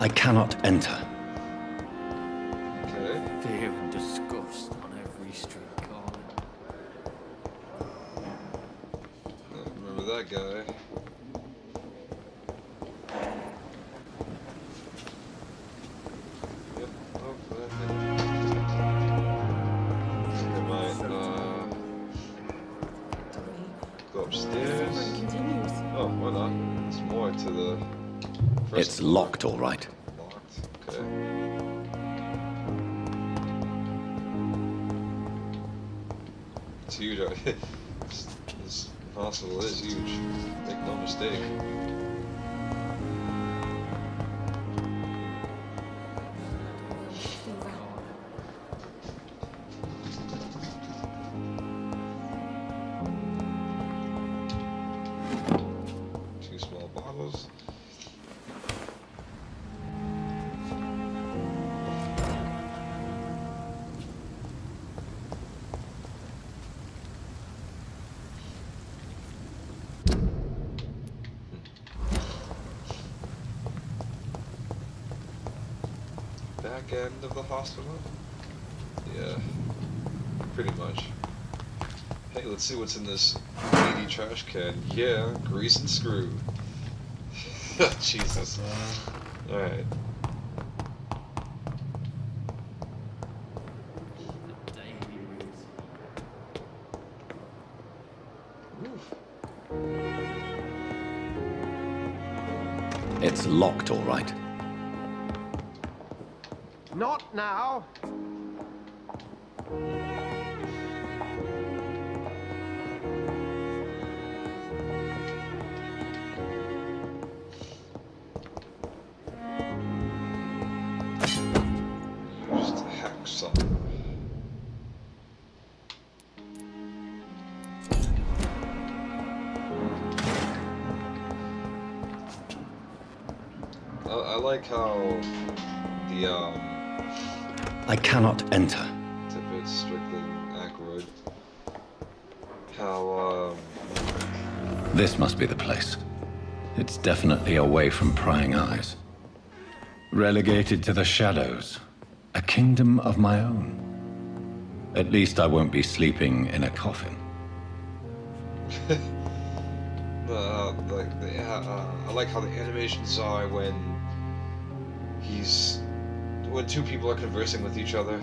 I cannot enter. Okay. Fear and disgust on every street corner. Remember that guy. Yep. Oh, that thing. I might go upstairs. Oh, why not? There's more to the first It's floor. locked, all right. Locked. Okay. It's huge. This hospital is huge. Make no mistake. Two small bottles. Back end of the hospital? Yeah, pretty much. Hey, let's see what's in this lady trash can. Yeah, grease and screw. Jesus. Alright. It's locked, all right. Not now. Just hack some. I like how the I cannot enter. Tippett, Strickland, Ackroyd. How This must be the place. It's definitely away from prying eyes. Relegated to the shadows. A kingdom of my own. At least I won't be sleeping in a coffin. I like how the animations are when two people are conversing with each other,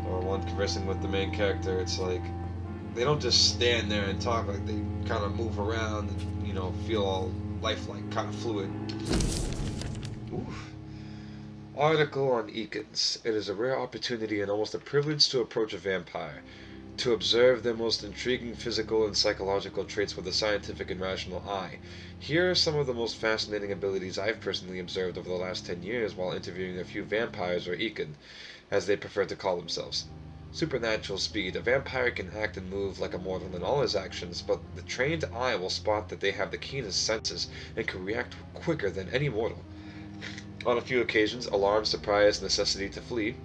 or one conversing with the main character. It's like they don't just stand there and talk, like they kind of move around and, you know, feel all lifelike, kind of fluid. Oof. Article on Eakins. It is a rare opportunity and almost a privilege to approach a vampire, to observe their most intriguing physical and psychological traits with a scientific and rational eye. Here are some of the most fascinating abilities I've personally observed over the last 10 years while interviewing a few vampires, or Eakin, as they prefer to call themselves. Supernatural speed. A vampire can act and move like a mortal in all his actions, but the trained eye will spot that they have the keenest senses and can react quicker than any mortal. On a few occasions, alarm, surprise, necessity to flee,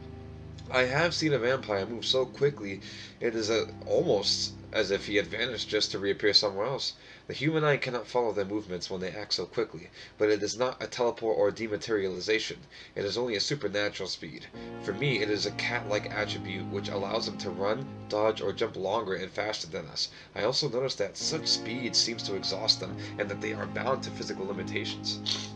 I have seen a vampire move so quickly it is almost as if he had vanished just to reappear somewhere else. The human eye cannot follow their movements when they act so quickly, but it is not a teleport or dematerialization. It is only a supernatural speed. For me, it is a cat-like attribute which allows them to run, dodge, or jump longer and faster than us. I also noticed that such speed seems to exhaust them, and that they are bound to physical limitations.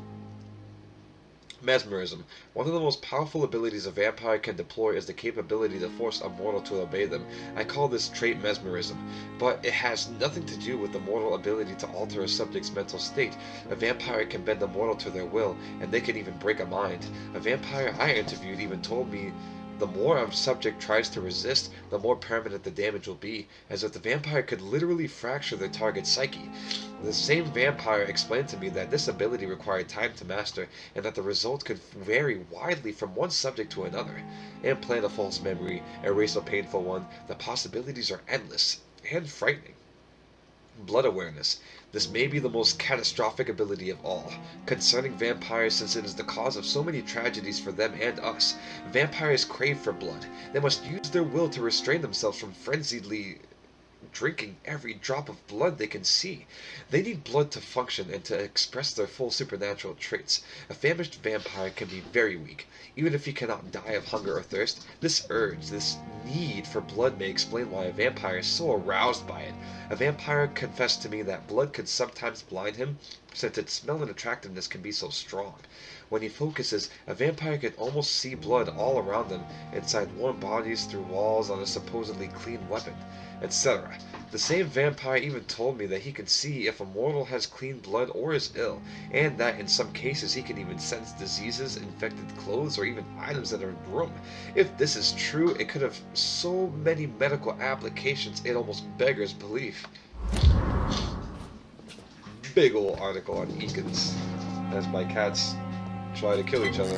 Mesmerism. One of the most powerful abilities a vampire can deploy is the capability to force a mortal to obey them. I call this trait mesmerism, but it has nothing to do with the mortal ability to alter a subject's mental state. A vampire can bend a mortal to their will, and they can even break a mind. A vampire I interviewed even told me the more a subject tries to resist, the more permanent the damage will be, as if the vampire could literally fracture their target's psyche. The same vampire explained to me that this ability required time to master, and that the results could vary widely from one subject to another. Implant a false memory, erase a painful one, the possibilities are endless and frightening. Blood awareness. This may be the most catastrophic ability of all, concerning vampires, since it is the cause of so many tragedies for them and us. Vampires crave for blood. They must use their will to restrain themselves from frenziedly drinking every drop of blood they can see. They need blood to function and to express their full supernatural traits. A famished vampire can be very weak. Even if he cannot die of hunger or thirst, this urge, this need for blood may explain why a vampire is so aroused by it. A vampire confessed to me that blood could sometimes blind him, since its smell and attractiveness can be so strong. When he focuses, a vampire can almost see blood all around them, inside warm bodies, through walls, on a supposedly clean weapon, etc. The same vampire even told me that he can see if a mortal has clean blood or is ill, and that in some cases he can even sense diseases, infected clothes, or even items that are in the room. If this is true, it could have so many medical applications it almost beggars belief. Big ol' article on Eakins, as my cats try to kill each other.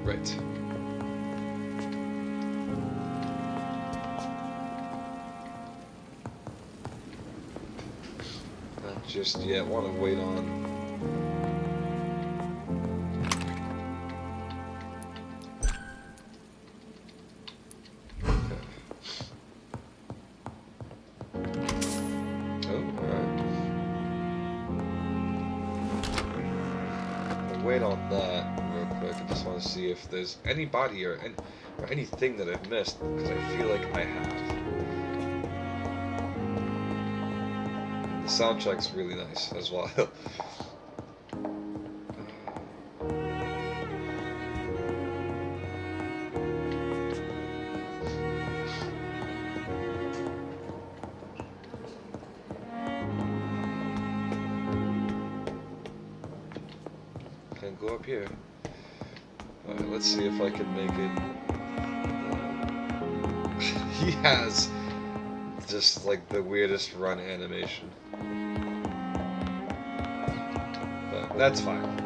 Right. Not just yet. Want to wait on. Wait on that real quick. I just want to see if there's anybody or anything that I've missed, because I feel like I have. The soundtrack's really nice as well. Go up here. Alright, let's see if I can make it. He has just like the weirdest run animation. But that's fine.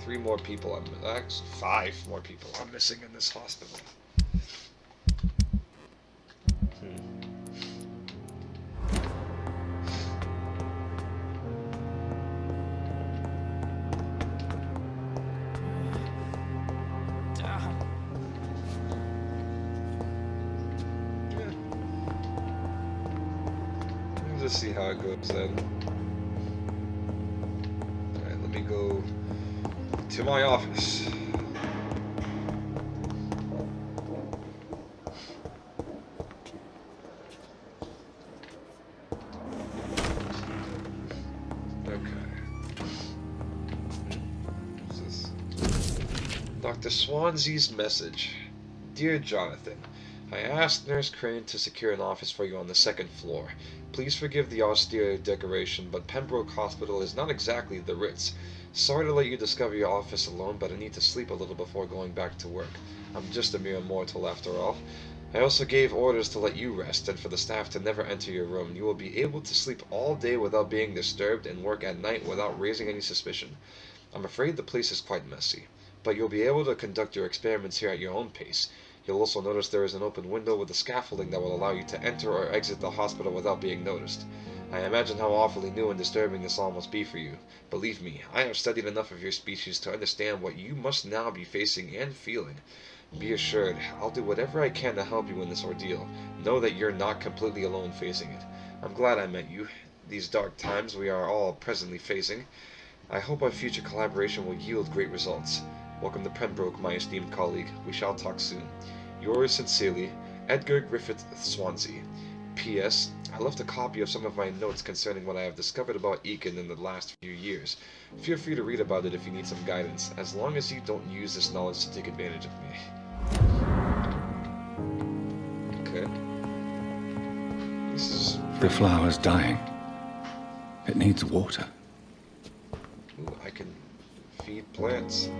Three more people actually 5 more people I'm missing in this hospital. Just see how it goes then. Alright, let me go to my office. Okay. What's this? Dr. Swansea's message. Dear Jonathan, I asked Nurse Crane to secure an office for you on the 2nd floor. Please forgive the austere decoration, but Pembroke Hospital is not exactly the Ritz. Sorry to let you discover your office alone, but I need to sleep a little before going back to work. I'm just a mere mortal after all. I also gave orders to let you rest, and for the staff to never enter your room. You will be able to sleep all day without being disturbed, and work at night without raising any suspicion. I'm afraid the place is quite messy, but you'll be able to conduct your experiments here at your own pace. You'll also notice there is an open window with a scaffolding that will allow you to enter or exit the hospital without being noticed. I imagine how awfully new and disturbing this all must be for you. Believe me, I have studied enough of your species to understand what you must now be facing and feeling. Be assured, I'll do whatever I can to help you in this ordeal. Know that you're not completely alone facing it. I'm glad I met you. These dark times we are all presently facing. I hope our future collaboration will yield great results. Welcome to Pembroke, my esteemed colleague. We shall talk soon. Yours sincerely, Edgar Griffith Swansea. P.S. I left a copy of some of my notes concerning what I have discovered about Eakin in the last few years. Feel free to read about it if you need some guidance, as long as you don't use this knowledge to take advantage of me. Okay. This is... The flower's dying. It needs water. Ooh, I can feed plants.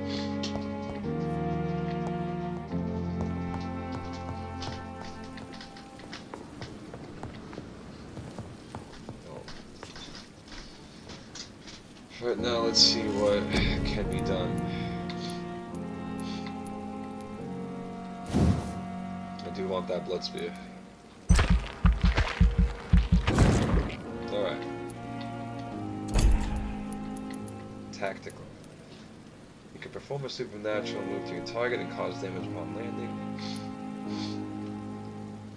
But now let's see what can be done. I do want that blood spear. Alright. tactical. You can perform a supernatural move to your target and cause damage upon landing.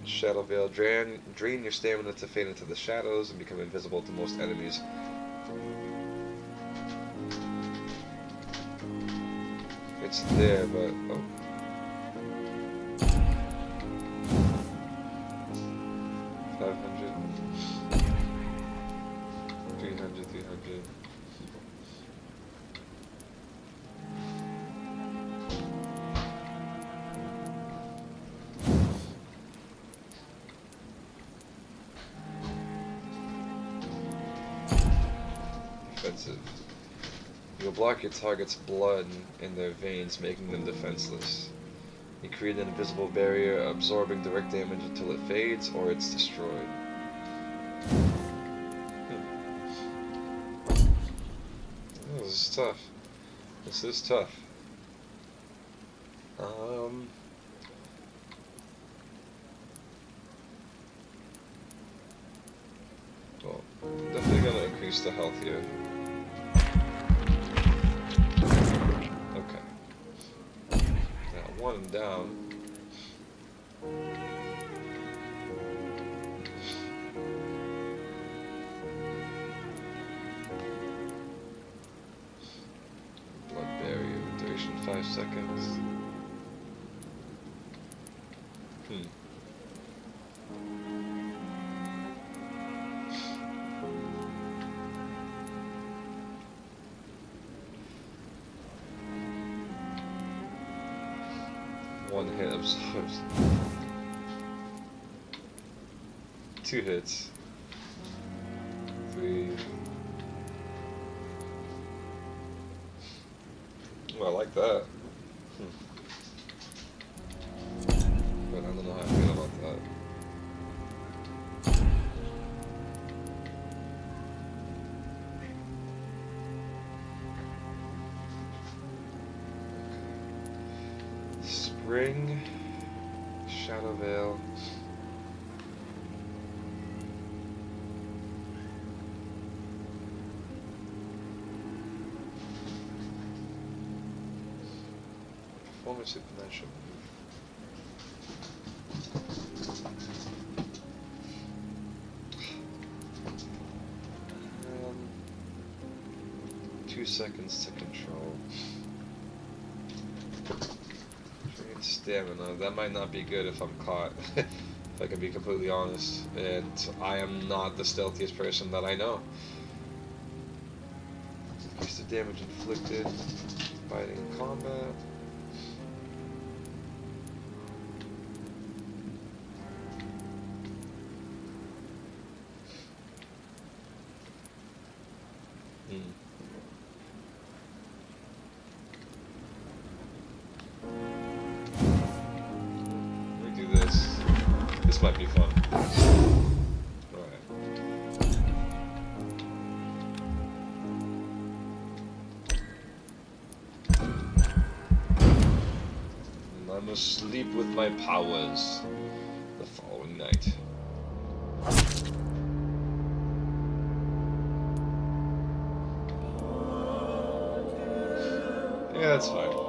Shadow Veil, drain your stamina to fade into the shadows and become invisible to most enemies. It's there, but oh. 500, 300, 300. Defensive. You'll block your target's blood in their veins, making them defenseless. You create an invisible barrier, absorbing direct damage until it fades or it's destroyed. Oh, this is tough. This is tough. Well, definitely gonna increase the health here. Okay. Now, one down. Blood barrier, duration 5 seconds. One hit absorbs. 2 hits. 3. Oh, I like that. But I don't know how I feel about that. Spring, Shadow Veil. Perform a supernatural move. 2 seconds to control. Stamina. That might not be good if I'm caught, if I can be completely honest. And I am not the stealthiest person that I know. Increase the damage inflicted, fighting in combat. This might be fun. Alright. And I must sleep with my powers the following night. Yeah, that's fine.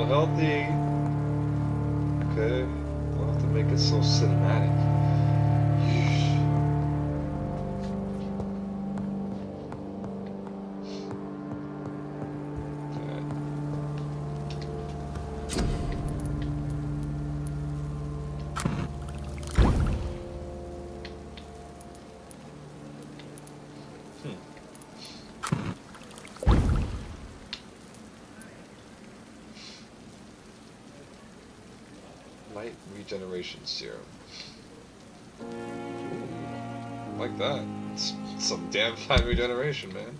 Healthy. Okay, we'll have to make it so cinematic. Light regeneration serum. Ooh, like that. It's some damn fine regeneration, man.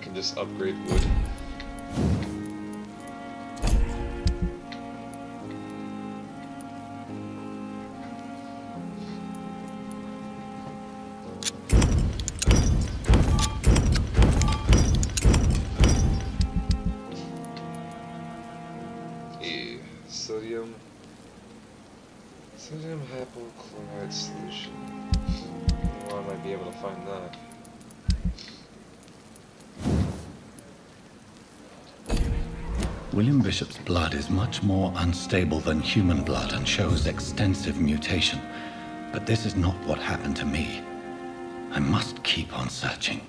can just upgrade wood. Sodium hypochlorite solution. Where I might be able to find that. William Bishop's blood is much more unstable than human blood and shows extensive mutation. But this is not what happened to me. I must keep on searching.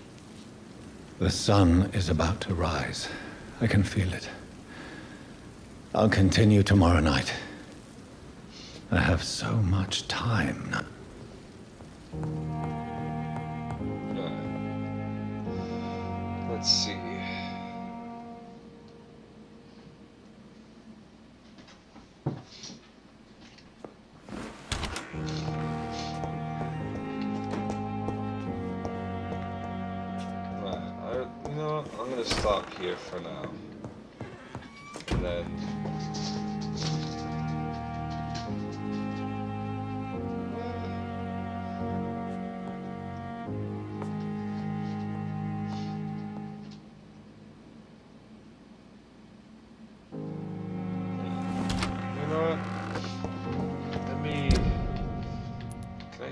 The sun is about to rise. I can feel it. I'll continue tomorrow night. I have so much time now. Let's see. You know what? I'm gonna stop here for now. And then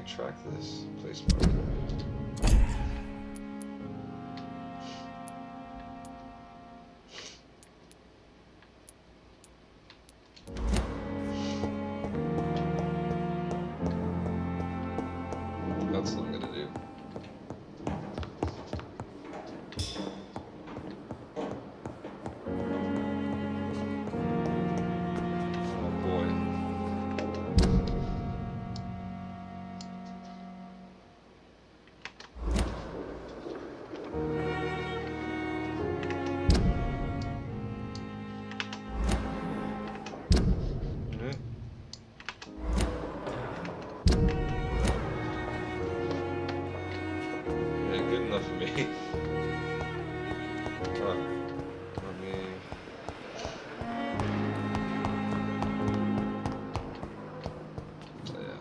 track this place marker. That's not gonna do. Oh boy. Good enough for me. Alright, let me... Yeah.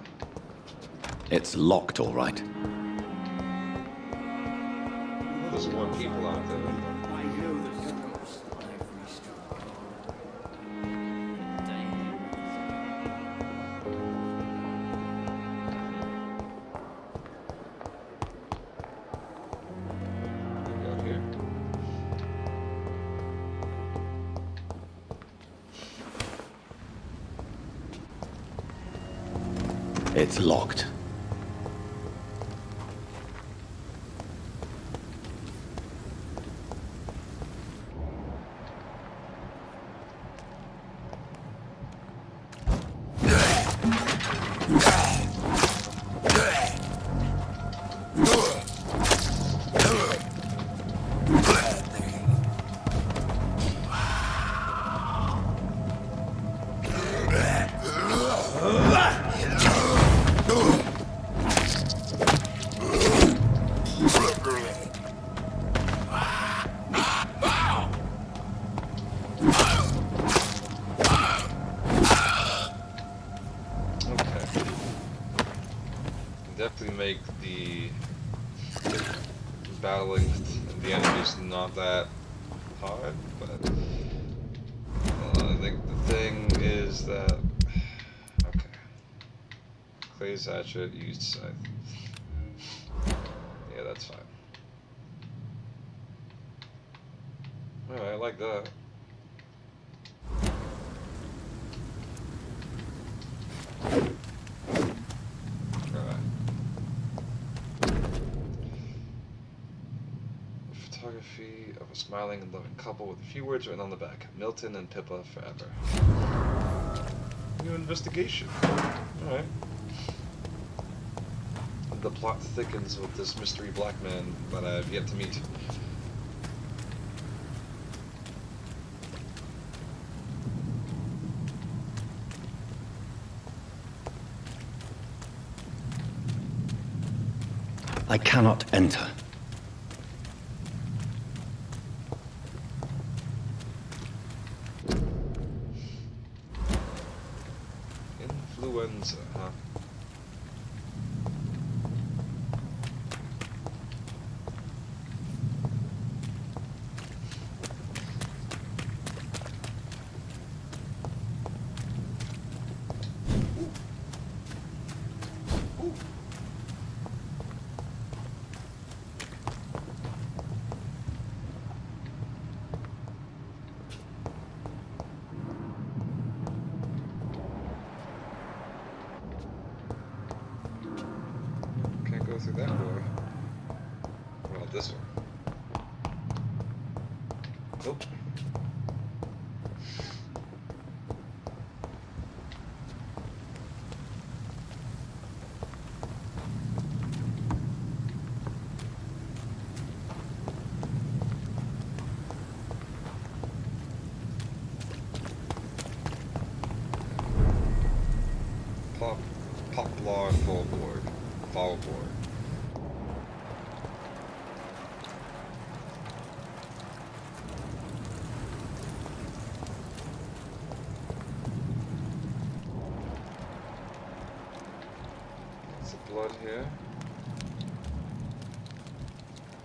It's locked, all right. There's more people out there. I know there's a ghost on every street corner. Damn. Out here. It's locked. Definitely make the battling the enemies not that hard, but I think the thing is that okay, Clay's hatchet used scythe. Yeah, that's fine. Alright, I like that. Photography of a smiling and loving couple with a few words written on the back. Milton and Pippa forever. New investigation. Alright. The plot thickens with this mystery black man that I have yet to meet. I cannot enter. go through that door. What about this one? Nope. Poplar forward. Forward. Lots of blood here.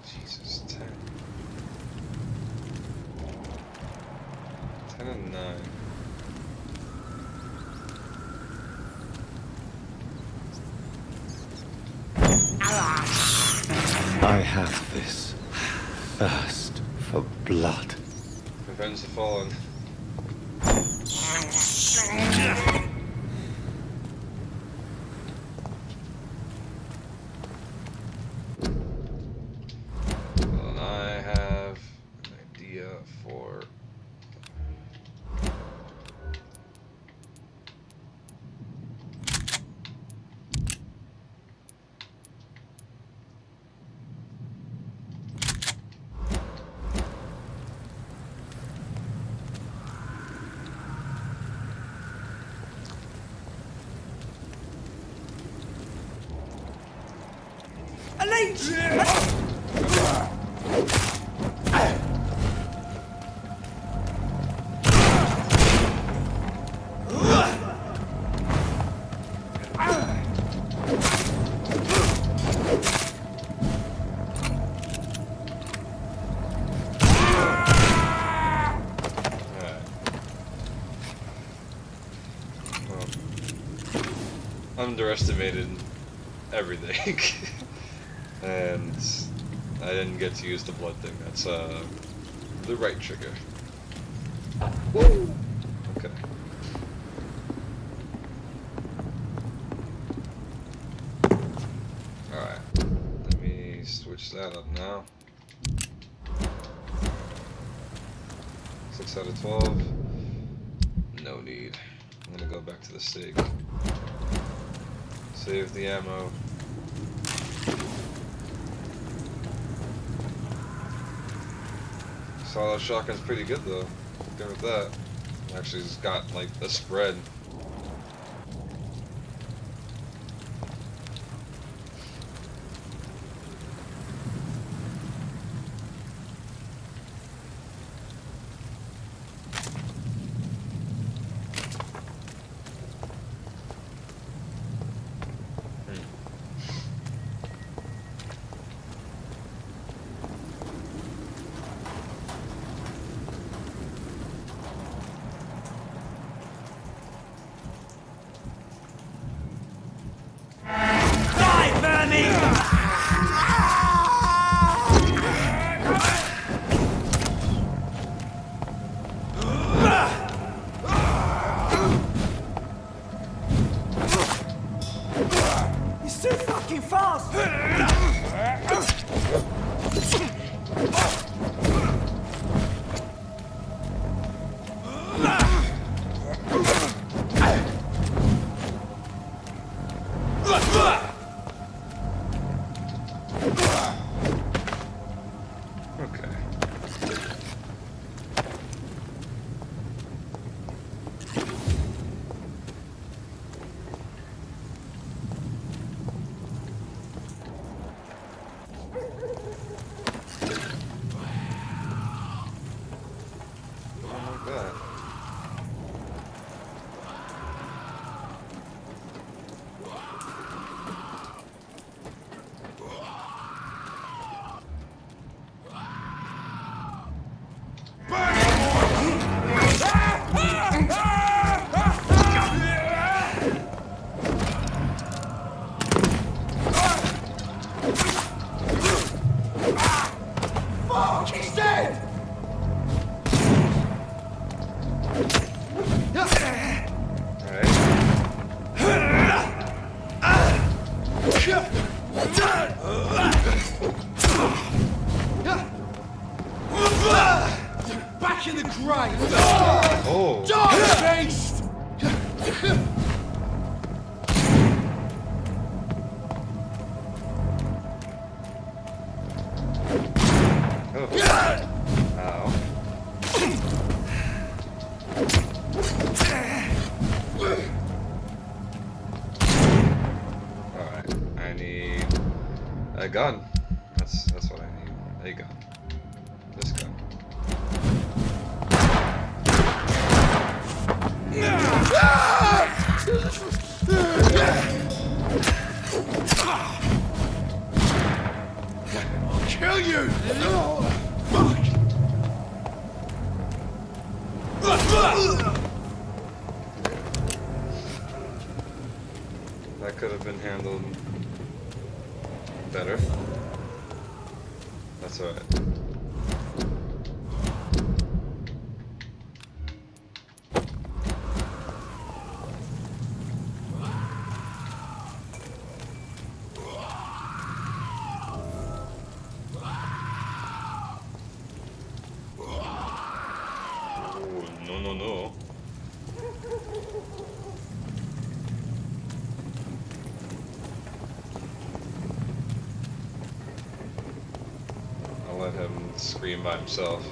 Jesus, 10. 10 and 9. I have this thirst for blood. Revenge the Fallen. Well, and I have an idea for... Underestimated everything. And I didn't get to use the blood thing. That's the right trigger. Woo! Okay. Alright. Let me switch that up now. 6 out of 12. No need. I'm gonna go back to the stake. Save the ammo. Sawed-off shotgun's pretty good though. Good with that. Actually, it's got like a spread. Back in the grave! Oh. Dark beast! Oh. Ow. Alright, I need a gun. That's what I need. A gun. This gun. I'll kill you! Fuck! That could have been handled better. That's alright. Oh, no. I'll let him scream by himself.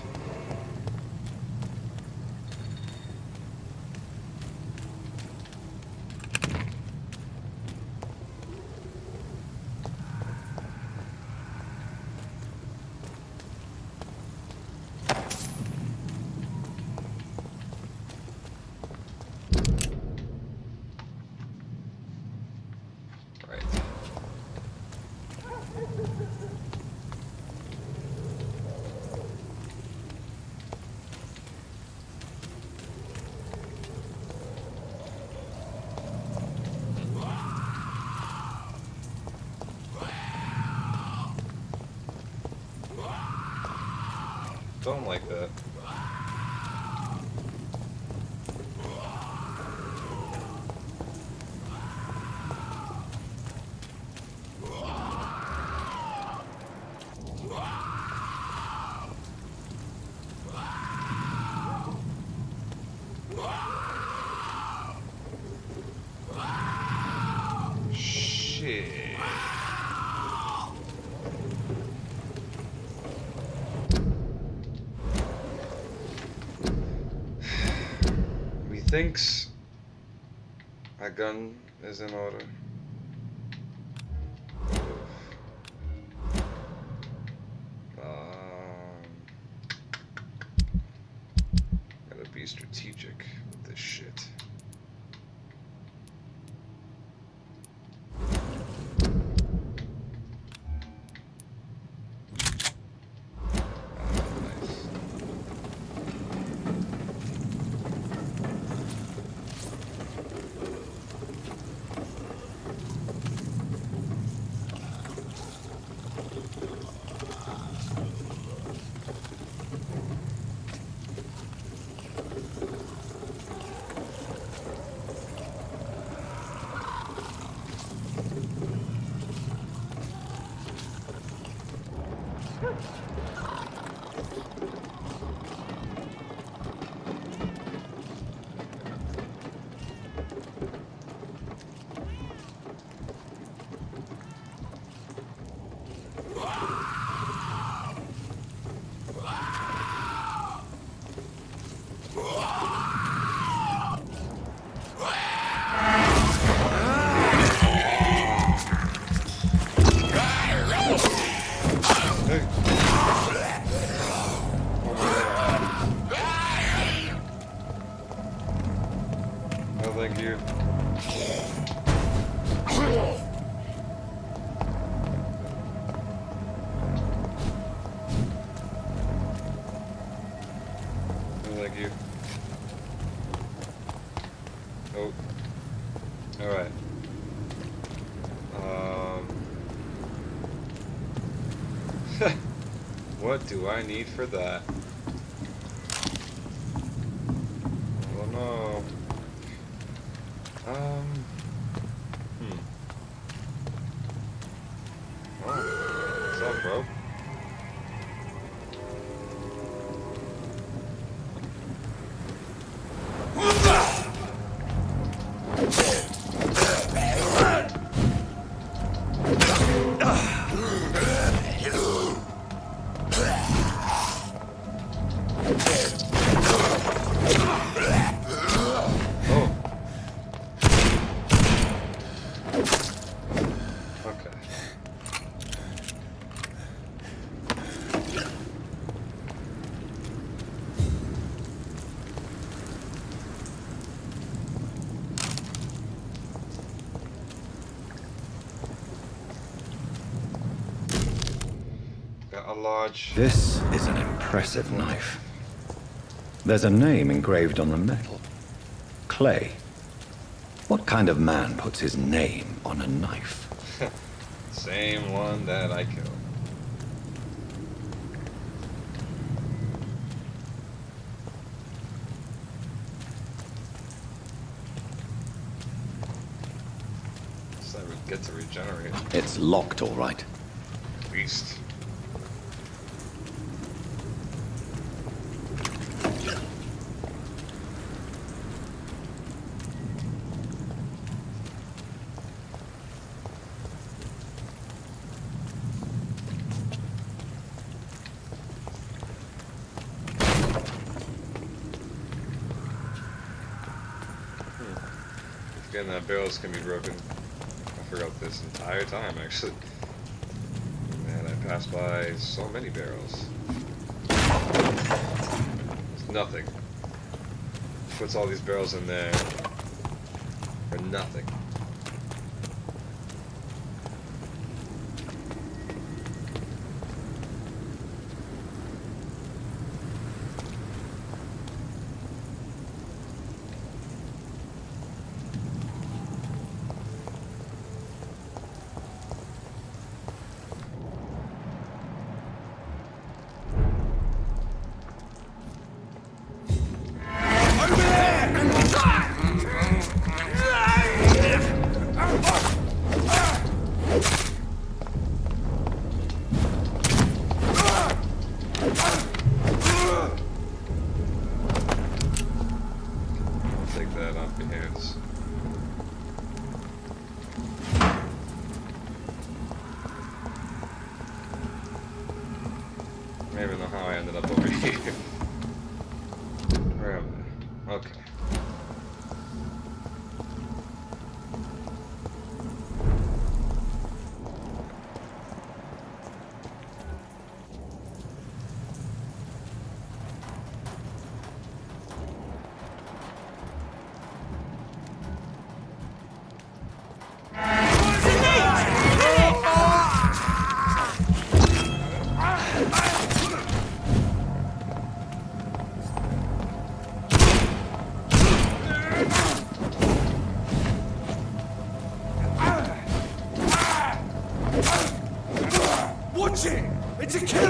Right. Don't like that. Shit. Thinks my gun is in order. Gotta be strategic with this shit. Thank you. Thank you. Oh. Alright. What do I need for that? Oh no. Oh. What's up, bro? A large... This is an impressive knife. There's a name engraved on the metal. Clay. What kind of man puts his name on a knife? Same one that I killed. So I would get to regenerate. It's locked, all right. At least. Again, that barrels can be broken. I forgot this entire time, actually. Man, I passed by so many barrels. It's nothing. Puts all these barrels in there for nothing. I don't even know how I ended up over here. Where am I? Okay. Watch it! It's a killer!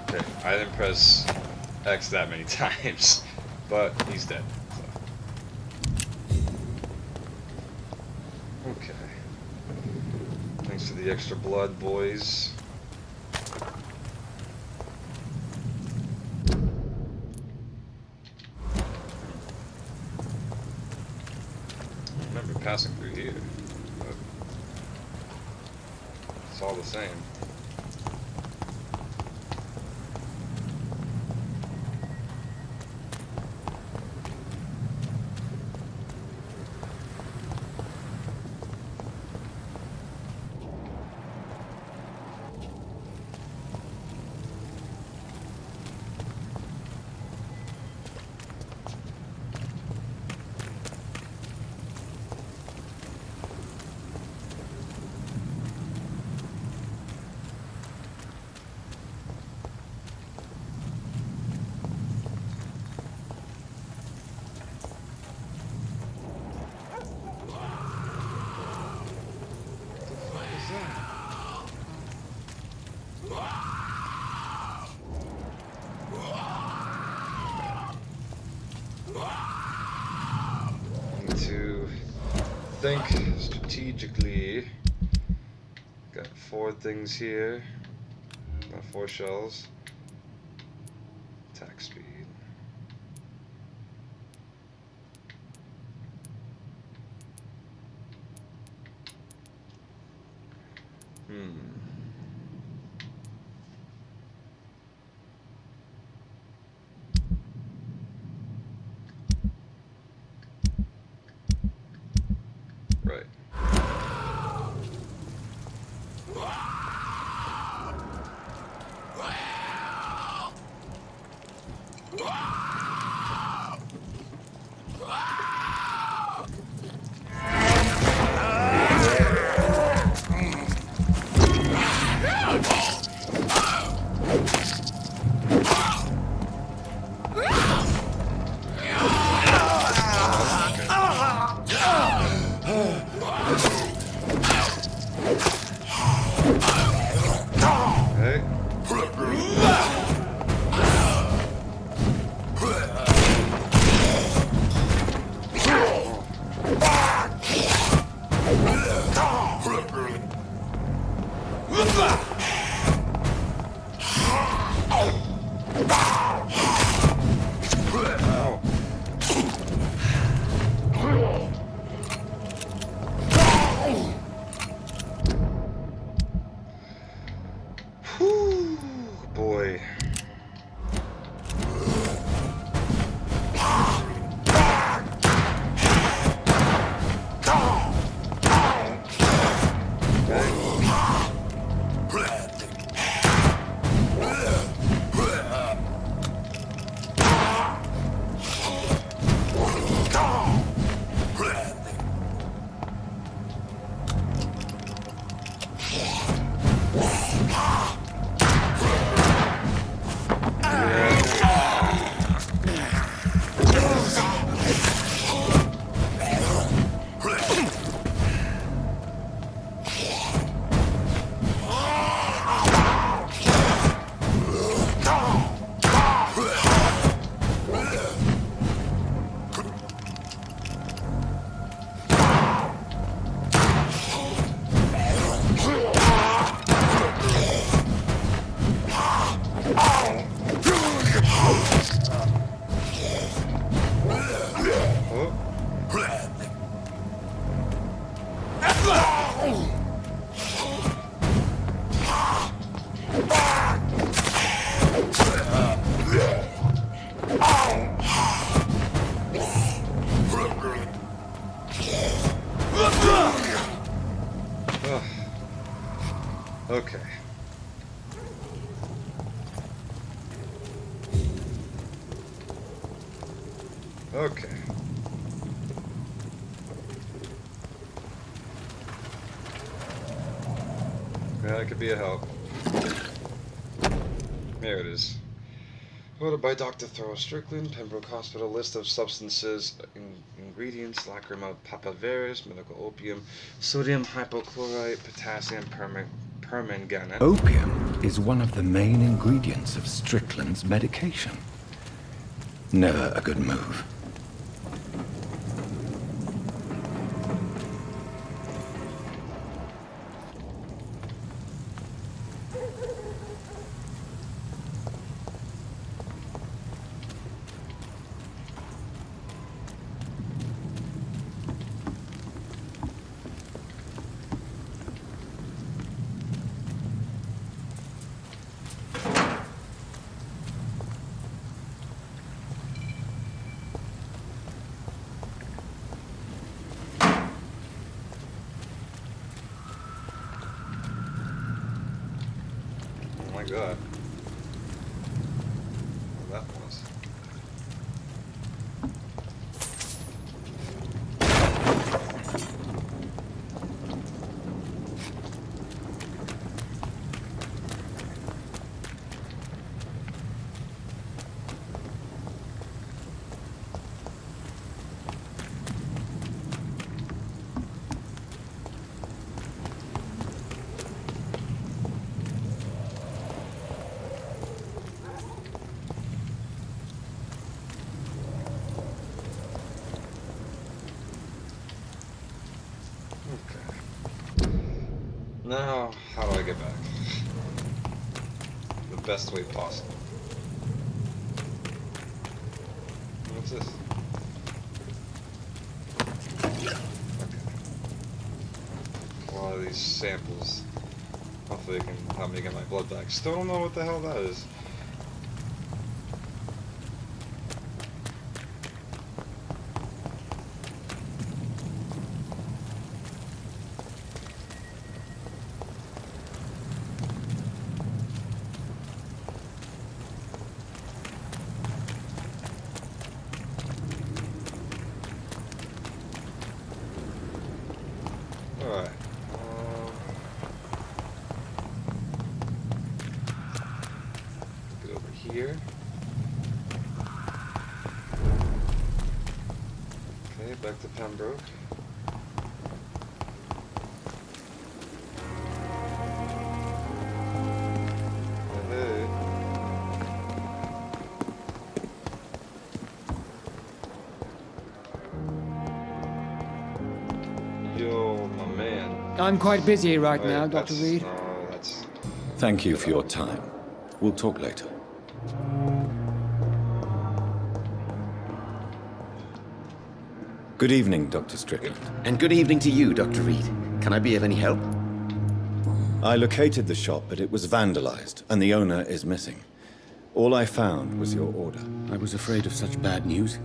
Okay, I didn't press X that many times, but he's dead. So. Okay. Thanks for the extra blood, boys. I remember passing through here, but it's all the same. think strategically. Got 4 things here. Got 4 shells. Attack speed. Right. Boy. Okay. Okay. Yeah, that could be a help. There it is. Ordered by Dr. Thor Strickland, Pembroke Hospital. List of substances, ingredients: lacrima papaveris, medical opium, sodium hypochlorite, potassium permanganate. Opium is one of the main ingredients of Strickland's medication. Never a good move. Oh my god. Well, that was. Now, how do I get back? The best way possible. What's this? Okay. A lot of these samples. Hopefully they can help me get my blood back. Still don't know what the hell that is. Alright. Get over here. Okay, back to Pembroke. Hey. Yo, my man. I'm quite busy right Wait, now, Dr. that's- Reed. No, that's... Thank you for your time. We'll talk later. Good evening, Dr. Strickland. And good evening to you, Dr. Reed. Can I be of any help? I located the shop, but it was vandalized, and the owner is missing. All I found was your order. I was afraid of such bad news.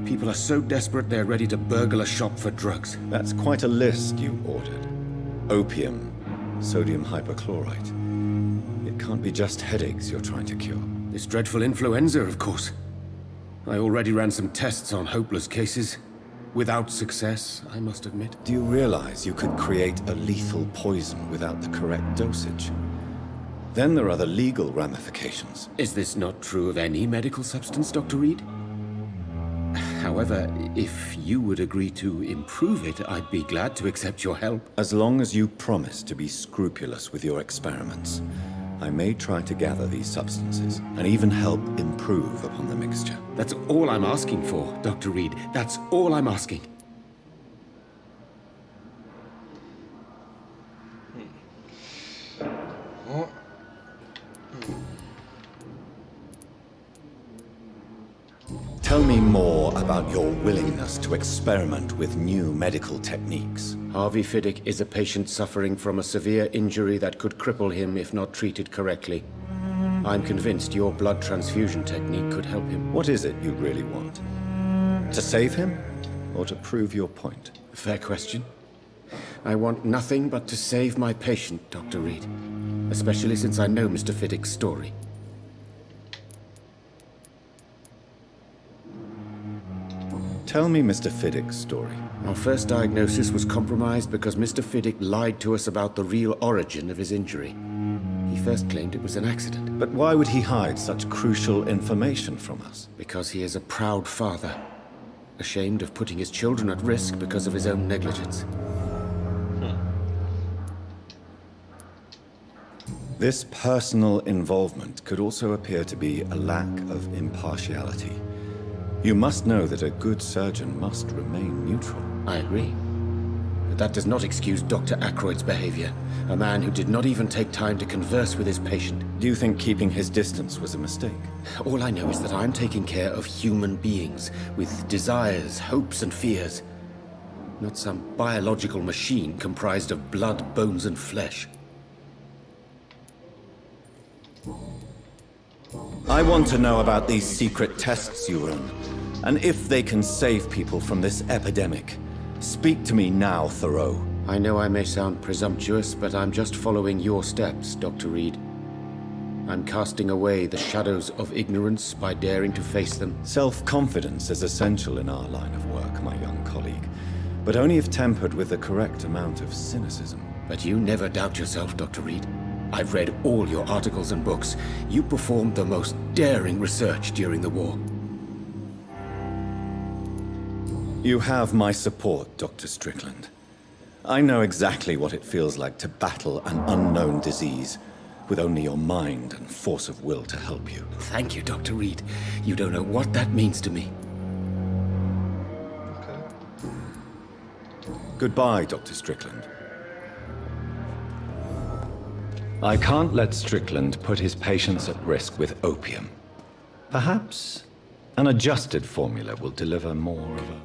People are so desperate they're ready to burgle a shop for drugs. That's quite a list you ordered. Opium, sodium hypochlorite. It can't be just headaches you're trying to cure. This dreadful influenza, of course. I already ran some tests on hopeless cases. Without success, I must admit. Do you realize you could create a lethal poison without the correct dosage? Then there are the legal ramifications. Is this not true of any medical substance, Dr. Reed? However, if you would agree to improve it, I'd be glad to accept your help. As long as you promise to be scrupulous with your experiments, I may try to gather these substances and even help improve upon the mixture. That's all I'm asking for, Dr. Reed. That's all I'm asking. Well, Tell me more about your willingness to experiment with new medical techniques. Harvey Fiddick is a patient suffering from a severe injury that could cripple him if not treated correctly. I'm convinced your blood transfusion technique could help him. What is it you really want? To save him, or to prove your point? Fair question. I want nothing but to save my patient, Dr. Reed. Especially since I know Mr. Fiddick's story. Tell me Mr. Fiddick's story. Our first diagnosis was compromised because Mr. Fiddick lied to us about the real origin of his injury. He first claimed it was an accident. But why would he hide such crucial information from us? Because he is a proud father, ashamed of putting his children at risk because of his own negligence. This personal involvement could also appear to be a lack of impartiality. You must know that a good surgeon must remain neutral. I agree. But that does not excuse Dr. Ackroyd's behavior, a man who did not even take time to converse with his patient. Do you think keeping his distance was a mistake? All I know is that I'm taking care of human beings with desires, hopes, and fears. Not some biological machine comprised of blood, bones, and flesh. I want to know about these secret tests you run, and if they can save people from this epidemic. Speak to me now, Thoreau. I know I may sound presumptuous, but I'm just following your steps, Dr. Reed. I'm casting away the shadows of ignorance by daring to face them. Self-confidence is essential in our line of work, my young colleague, but only if tempered with the correct amount of cynicism. But you never doubt yourself, Dr. Reed. I've read all your articles and books. You performed the most daring research during the war. You have my support, Dr. Strickland. I know exactly what it feels like to battle an unknown disease, with only your mind and force of will to help you. Thank you, Dr. Reed. You don't know what that means to me. okay. Goodbye, Dr. Strickland. I can't let Strickland put his patients at risk with opium. Perhaps an adjusted formula will deliver more of a